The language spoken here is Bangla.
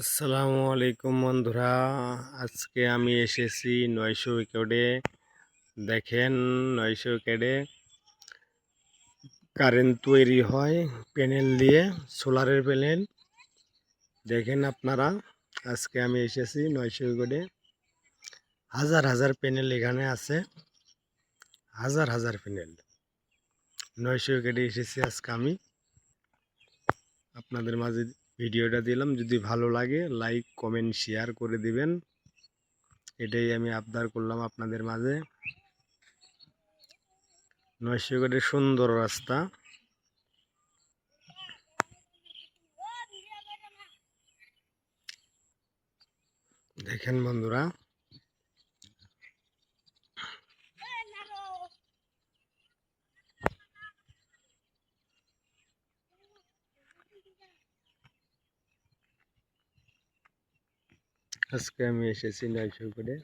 আসসালামু আলাইকুম বন্ধুরা। আজকে আমি এসেছি 900 উইকেটে। দেখেন, 900 উইকেটে কারেন্ট তৈরি হয় প্যানেল দিয়ে, সোলারের প্যানেল। দেখেন আপনারা, আজকে আমি এসেছি 900 উইকেটে। হাজার হাজার প্যানেল এখানে আছে, হাজার হাজার প্যানেল। 900 উইকেটে এসেছি আজকে আমি আপনাদের মাঝে ভিডিওটা দিলাম। যদি ভালো লাগে লাইক কমেন্ট শেয়ার করে দিবেন, এটাই আমি আবদার করলাম আপনাদের মাঝে। 900 উইকেটের সুন্দর রাস্তা। দেখেন বন্ধুরা, আজকে আমি এসেছি 900 উইকেটে।